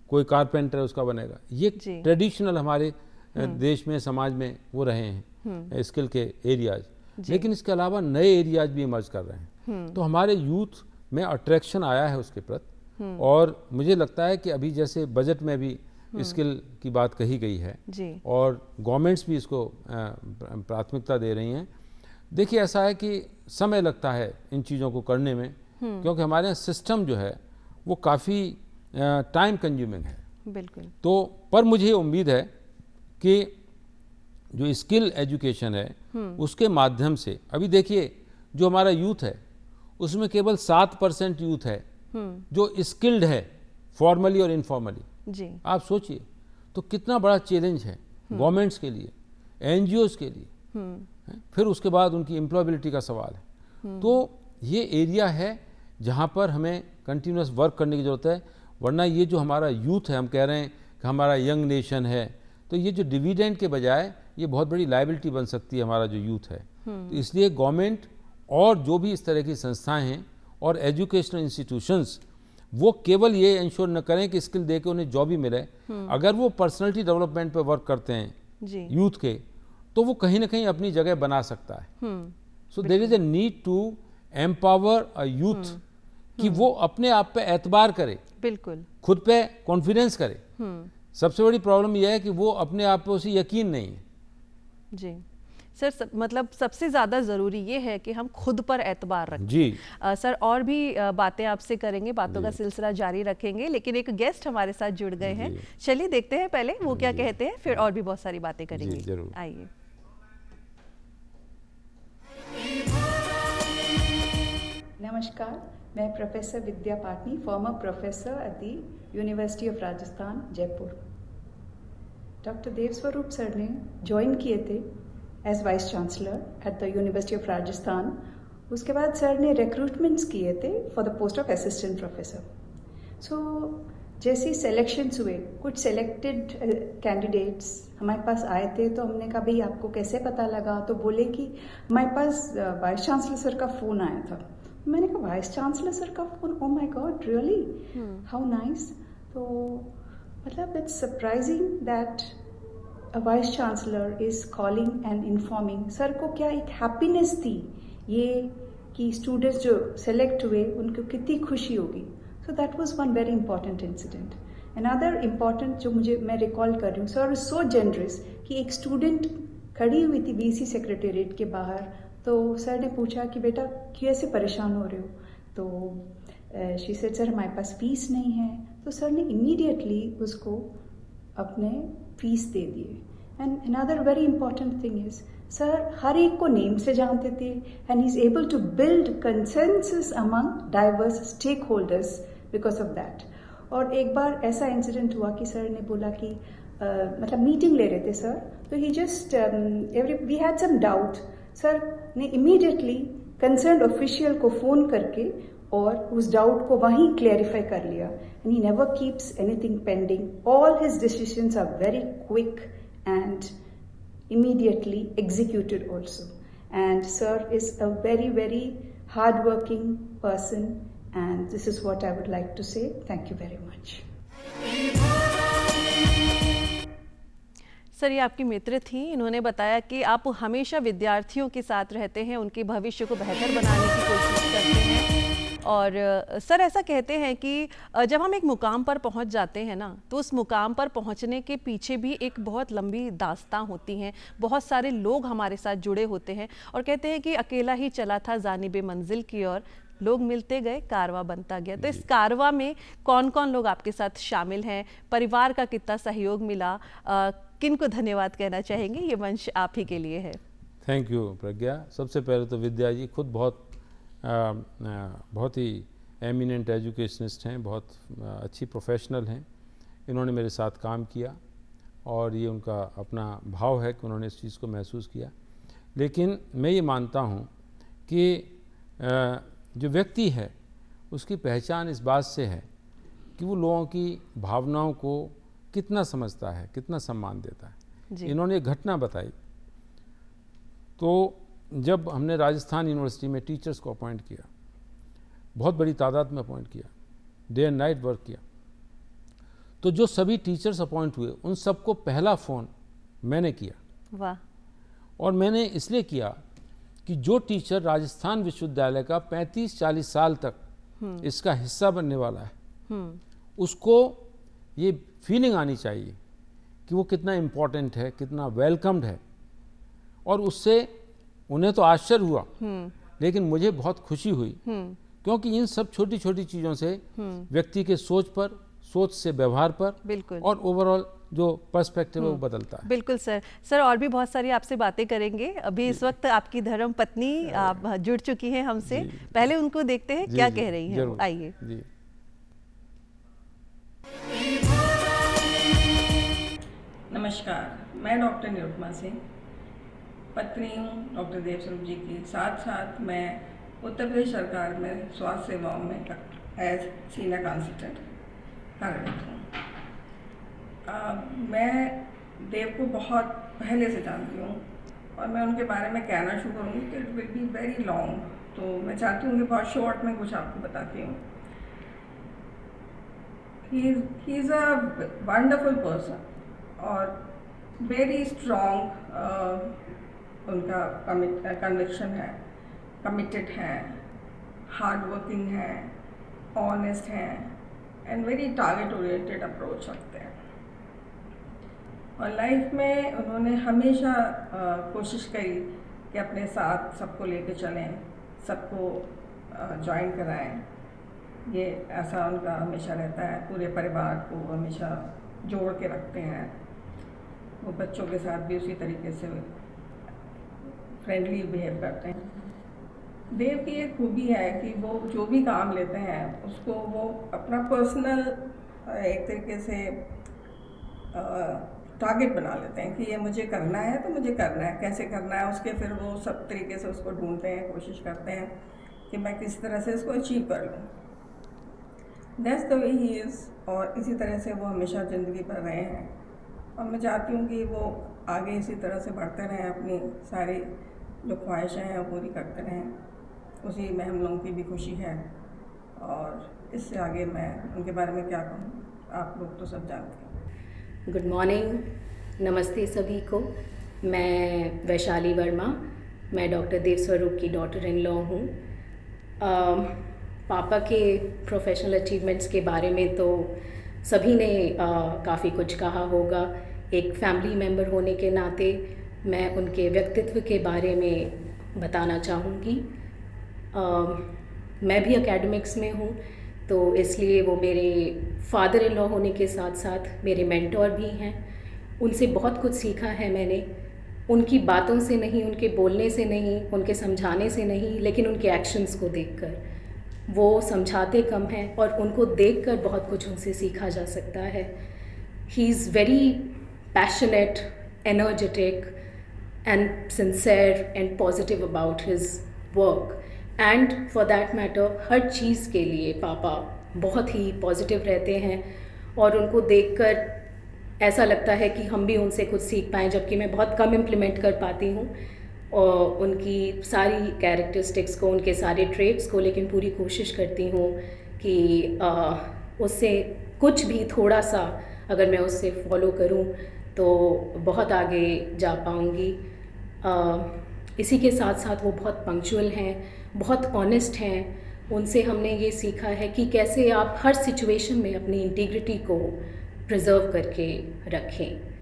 कोई कारपेंटर है उसका बनेगा। ये ट्रेडिशनल हमारे देश में, समाज में वो रहे हैं स्किल के एरियाज, लेकिन इसके अलावा नए एरियाज भी इमर्ज कर रहे हैं। तो हमारे यूथ में अट्रैक्शन आया है उसके प्रति, और मुझे लगता है कि अभी जैसे बजट में भी स्किल की बात कही गई है और गवर्नमेंट्स भी इसको प्राथमिकता दे रही हैं। देखिए, ऐसा है कि समय लगता है इन चीज़ों को करने में, क्योंकि हमारे यहाँ सिस्टम जो है वो काफ़ी टाइम कंज्यूमिंग है। बिल्कुल। तो पर मुझे ये उम्मीद है कि जो स्किल एजुकेशन है उसके माध्यम से, अभी देखिए जो हमारा यूथ है उसमें केवल 7% यूथ है जो स्किल्ड है, फॉर्मली और इनफॉर्मली। जी। आप सोचिए तो कितना बड़ा चैलेंज है गवर्नमेंट्स के लिए, एनजीओज के लिए। फिर उसके बाद उनकी एम्प्लॉयबिलिटी का सवाल है। तो ये एरिया है जहाँ पर हमें कंटिन्यूस वर्क करने की ज़रूरत है, वरना ये जो हमारा यूथ है, हम कह रहे हैं कि हमारा यंग नेशन है, तो ये जो डिविडेंड के बजाय ये बहुत बड़ी लायबिलिटी बन सकती है हमारा जो यूथ है। तो इसलिए गवर्नमेंट और जो भी इस तरह की संस्थाएं हैं और एजुकेशनल इंस्टीट्यूशंस, वो केवल ये इंश्योर न करें कि स्किल दे के उन्हें जॉब ही मिले, अगर वो पर्सनैलिटी डेवलपमेंट पे वर्क करते हैं यूथ के, तो वो कहीं ना कहीं अपनी जगह बना सकता है। So there is a need to empower a youth कि वो अपने आप पे एतबार करे, बिल्कुल खुद पे कॉन्फिडेंस करे। सबसे बड़ी प्रॉब्लम यह है कि वो अपने आप पे उसे यकीन नहीं है। जी सर, मतलब सबसे ज़्यादा ज़रूरी ये है कि हम खुद पर एतबार रखें। जी सर, और भी बातें आपसे करेंगे, बातों का सिलसिला जारी रखेंगे, लेकिन एक गेस्ट हमारे साथ जुड़ गए हैं। चलिए देखते हैं पहले वो क्या कहते हैं, फिर और भी बहुत सारी बातें करेंगे। जरूर आइए। नमस्कार, मैं professor Vidya Patni, former professor at the University of Rajasthan Jaipur. Doctor Devswarup sir ने ज्वाइन किए थे as vice chancellor at the University of Rajasthan. उसके बाद सर ने रिक्रूटमेंट्स किए थे for the post of assistant professor. So जैसे ही सेलेक्शंस हुए, कुछ सेलेक्टेड कैंडिडेट्स हमारे पास आए थे, तो हमने कहा भाई आपको कैसे पता लगा? तो बोले कि हमारे पास वाइस चांसलर सर का फ़ोन आया था। मैंने कहा वाइस चांसलर सर का phone? Oh my God, really, how nice. तो मतलब it's surprising that a vice chancellor is calling and informing. Sir को क्या एक हैप्पीनेस थी ये कि स्टूडेंट्स जो सेलेक्ट हुए उनको कितनी खुशी होगी। So that was one very important incident. Another important जो मैं रिकॉल कर रही हूँ, सर सो जेनरस कि एक स्टूडेंट खड़ी हुई थी वीसी सेक्रेटेरिएट के बाहर, तो सर ने पूछा कि बेटा कैसे परेशान हो रहे हो? तो शी सेड सर हमारे पास फीस नहीं है। तो सर ने इमीडिएटली उसको अपने फीस दे दिए। And another very important thing is sir हर एक को नेम से जानते थे and he is able to build consensus among diverse stakeholders because of that. और एक बार ऐसा इंसिडेंट हुआ कि सर ने बोला कि मतलब मीटिंग ले रहे थे सर, तो he just we had some doubt. Sir ने इमीडिएटली कंसर्न्ड ऑफिशियल को फोन करके और उस डाउट को वहीं क्लैरिफाई कर लिया। And he never keeps anything pending. All his decisions are very quick and immediately executed also. And sir is a very, very hard-working person, and this is what I would like to say. Thank you very much. Sir, ये आपकी मित्र थी, इन्होंने बताया कि आप हमेशा विद्यार्थियों के साथ रहते हैं, उनके भविष्य को बेहतर बनाने की कोशिश करते हैं। और सर ऐसा कहते हैं कि जब हम एक मुकाम पर पहुंच जाते हैं ना, तो उस मुकाम पर पहुंचने के पीछे भी एक बहुत लंबी दास्तां होती हैं, बहुत सारे लोग हमारे साथ जुड़े होते हैं, और कहते हैं कि अकेला ही चला था जानिबे मंजिल की ओर, लोग मिलते गए, कारवां बनता गया। तो इस कारवां में कौन कौन लोग आपके साथ शामिल हैं, परिवार का कितना सहयोग मिला, किन को धन्यवाद कहना चाहेंगे? ये मंच आप ही के लिए है। थैंक यू प्रज्ञा। सबसे पहले तो विद्या जी खुद बहुत ही एमिनेंट एजुकेशनिस्ट हैं, बहुत अच्छी प्रोफेशनल हैं। इन्होंने मेरे साथ काम किया और ये उनका अपना भाव है कि उन्होंने इस चीज़ को महसूस किया। लेकिन मैं ये मानता हूँ कि जो व्यक्ति है उसकी पहचान इस बात से है कि वो लोगों की भावनाओं को कितना समझता है, कितना सम्मान देता है। इन्होंने एक घटना बताई। तो जब हमने राजस्थान यूनिवर्सिटी में टीचर्स को अपॉइंट किया, बहुत बड़ी तादाद में अपॉइंट किया, डे एंड नाइट वर्क किया, तो जो सभी टीचर्स अपॉइंट हुए उन सबको पहला फ़ोन मैंने किया। वाह। और मैंने इसलिए किया कि जो टीचर राजस्थान विश्वविद्यालय का 35-40 साल तक इसका हिस्सा बनने वाला है, उसको ये फीलिंग आनी चाहिए कि वो कितना इम्पोर्टेंट है, कितना वेलकम्ड है। और उससे उन्हें तो आश्चर्य हुआ, लेकिन मुझे बहुत खुशी हुई, क्योंकि इन सब छोटी छोटी चीज़ों से व्यक्ति के सोच से व्यवहार पर और ओवरऑल जो पर्सपेक्टिव है वो बदलता है। बिल्कुल सर और भी बहुत सारी आपसे बातें करेंगे। अभी इस वक्त आपकी धर्म पत्नी आप जुड़ चुकी हैं हमसे, पहले उनको देखते हैं क्या कह रही हैं। आइए। नमस्कार, मैं डॉक्टर निरुपमा सिंह पत्नी हूँ डॉक्टर देव स्वरूप जी की। साथ साथ मैं उत्तर प्रदेश सरकार में स्वास्थ्य सेवाओं में एज सीनियर कंसल्टेंट कार्यरत हूँ। मैं देव को बहुत पहले से जानती हूँ और मैं उनके बारे में कहना शुरू करूँगी कि it will be very long, तो मैं चाहती हूँ कि बहुत शॉर्ट में कुछ आपको बताती हूँ। He is a wonderful person और वेरी स्ट्रॉन्ग उनका कन्विक्शन है, कमिटेड है, हार्ड वर्किंग है, ऑनेस्ट है and very target oriented approach रखते हैं। और लाइफ में उन्होंने हमेशा कोशिश करी कि अपने साथ सबको लेके चलें, सबको ज्वाइन कराएं। ये ऐसा उनका हमेशा रहता है, पूरे परिवार को हमेशा जोड़ के रखते हैं। वो बच्चों के साथ भी उसी तरीके से फ्रेंडली बिहेव करते हैं। देव की एक खूबी है कि वो जो भी काम लेते हैं उसको वो अपना पर्सनल एक तरीके से टारगेट बना लेते हैं कि ये मुझे करना है तो मुझे करना है, कैसे करना है उसके फिर वो सब तरीके से उसको ढूंढते हैं, कोशिश करते हैं कि मैं किस तरह से इसको अचीव कर लूँ। That's the way he is. और इसी तरह से वो हमेशा ज़िंदगी भर रहे हैं और मैं चाहती हूँ कि वो आगे इसी तरह से बढ़ते रहें, अपनी सारी जो ख्वाहिशें हैं वो पूरी करते रहें। उसी में हम लोगों की भी खुशी है और इससे आगे मैं उनके बारे में क्या कहूँ, आप लोग तो सब जानते हैं। गुड मॉर्निंग, नमस्ते सभी को। मैं वैशाली वर्मा, मैं डॉक्टर देव स्वरूप की डॉटर इन लॉ हूँ। पापा के प्रोफेशनल अचीवमेंट्स के बारे में तो सभी ने काफ़ी कुछ कहा होगा। एक फैमिली मेम्बर होने के नाते मैं उनके व्यक्तित्व के बारे में बताना चाहूँगी। मैं भी एकेडमिक्स में हूँ, तो इसलिए वो मेरे फादर इन लॉ होने के साथ साथ मेरे मेंटोर भी हैं। उनसे बहुत कुछ सीखा है मैंने, उनकी बातों से नहीं, उनके बोलने से नहीं, उनके समझाने से नहीं, लेकिन उनके एक्शंस को देखकर। वो समझाते कम हैं और उनको देखकर बहुत कुछ उनसे सीखा जा सकता है। He is very passionate, energetic and sincere and positive about his work and for that matter हर चीज़ के लिए पापा बहुत ही पॉजिटिव रहते हैं और उनको देखकर ऐसा लगता है कि हम भी उनसे कुछ सीख पाएँ, जबकि मैं बहुत कम इम्प्लीमेंट कर पाती हूँ और उनकी सारी कैरेक्टरिस्टिक्स को, उनके सारे ट्रेट्स को, लेकिन पूरी कोशिश करती हूँ कि उससे कुछ भी थोड़ा सा अगर मैं उससे फॉलो करूँ तो बहुत आगे जा पाऊँगी। इसी के साथ साथ वो बहुत पंक्चुअल हैं, बहुत ऑनेस्ट हैं, उनसे हमने ये सीखा है कि कैसे आप हर सिचुएशन में अपनी इंटीग्रिटी को प्रिजर्व करके रखें।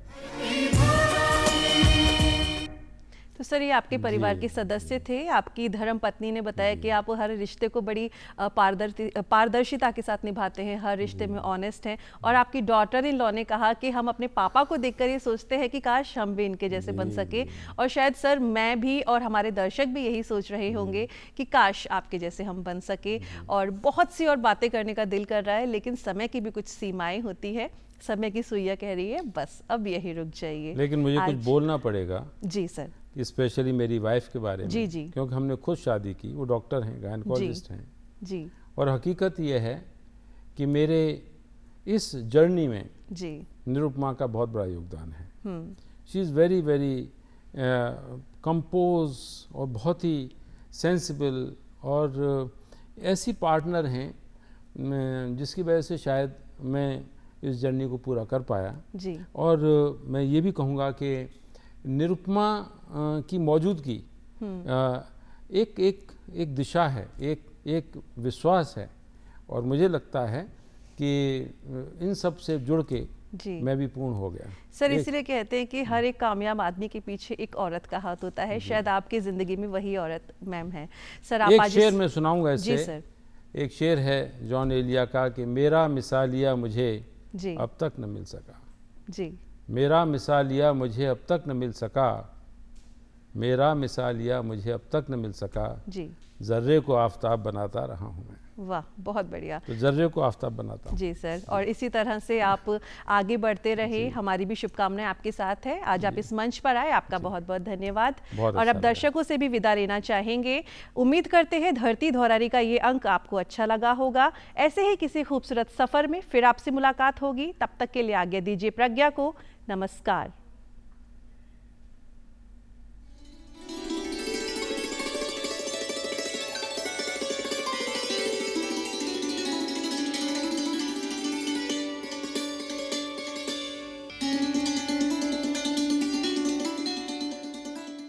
तो सर, ये आपके परिवार के सदस्य थे। आपकी धर्म पत्नी ने बताया कि आप हर रिश्ते को बड़ी पारदर्शिता के साथ निभाते हैं, हर रिश्ते में ऑनेस्ट हैं। और आपकी डॉटर इन लॉ ने कहा कि हम अपने पापा को देखकर ये सोचते हैं कि काश हम भी इनके जैसे बन सके। और शायद सर मैं भी और हमारे दर्शक भी यही सोच रहे होंगे कि काश आपके जैसे हम बन सके। और बहुत सी और बातें करने का दिल कर रहा है, लेकिन समय की भी कुछ सीमाएं होती है। समय की सुइया कह रही है बस अब यही रुक जाइए। लेकिन मुझे कुछ बोलना पड़ेगा। जी सर। स्पेशली मेरी वाइफ के बारे में। जी जी। क्योंकि हमने खुद शादी की, वो डॉक्टर हैं, गायनेकोलॉजिस्ट हैं। जी। और हकीकत ये है कि मेरे इस जर्नी में जी निरुपमा का बहुत बड़ा योगदान है। She is very very compose और बहुत ही सेंसिबल और ऐसी पार्टनर हैं जिसकी वजह से शायद मैं इस जर्नी को पूरा कर पाया। जी। और मैं ये भी कहूँगा कि निरुपमा की मौजूदगी एक दिशा है, एक विश्वास है। और मुझे लगता है कि इन सब से जुड़ के मैं भी पूर्ण हो गया। सर, इसलिए कहते हैं कि हर एक कामयाब आदमी के पीछे एक औरत का हाथ होता है। शायद आपकी ज़िंदगी में वही औरत मैम है। सर, आप एक शेर मैं सुनाऊंगा इससे। जी सर। एक शेर है जॉन एलिया का कि मेरा मिसालिया मुझे जी अब तक न मिल सका। जी। मेरा मिसालिया मुझे अब तक न मिल सका, मेरा मिसालिया मुझे अब तक न मिल सका। जी। जर्रे को आफताब बनाता रहा हूँ मैं। वाह, बहुत बढ़िया। तो जर्रे को आफताब बनाता हूँ। जी सर। और इसी तरह से आप आगे बढ़ते रहे, हमारी भी शुभकामनाएं आपके साथ है। आज आप इस मंच पर आए, आपका बहुत बहुत धन्यवाद। और अब दर्शकों से भी विदा लेना चाहेंगे। उम्मीद करते हैं धरती धौरारी का ये अंक आपको अच्छा लगा होगा। ऐसे ही किसी खूबसूरत सफर में फिर आपसे मुलाकात होगी। तब तक के लिए आज्ञा दीजिए प्रज्ञा को। नमस्कार।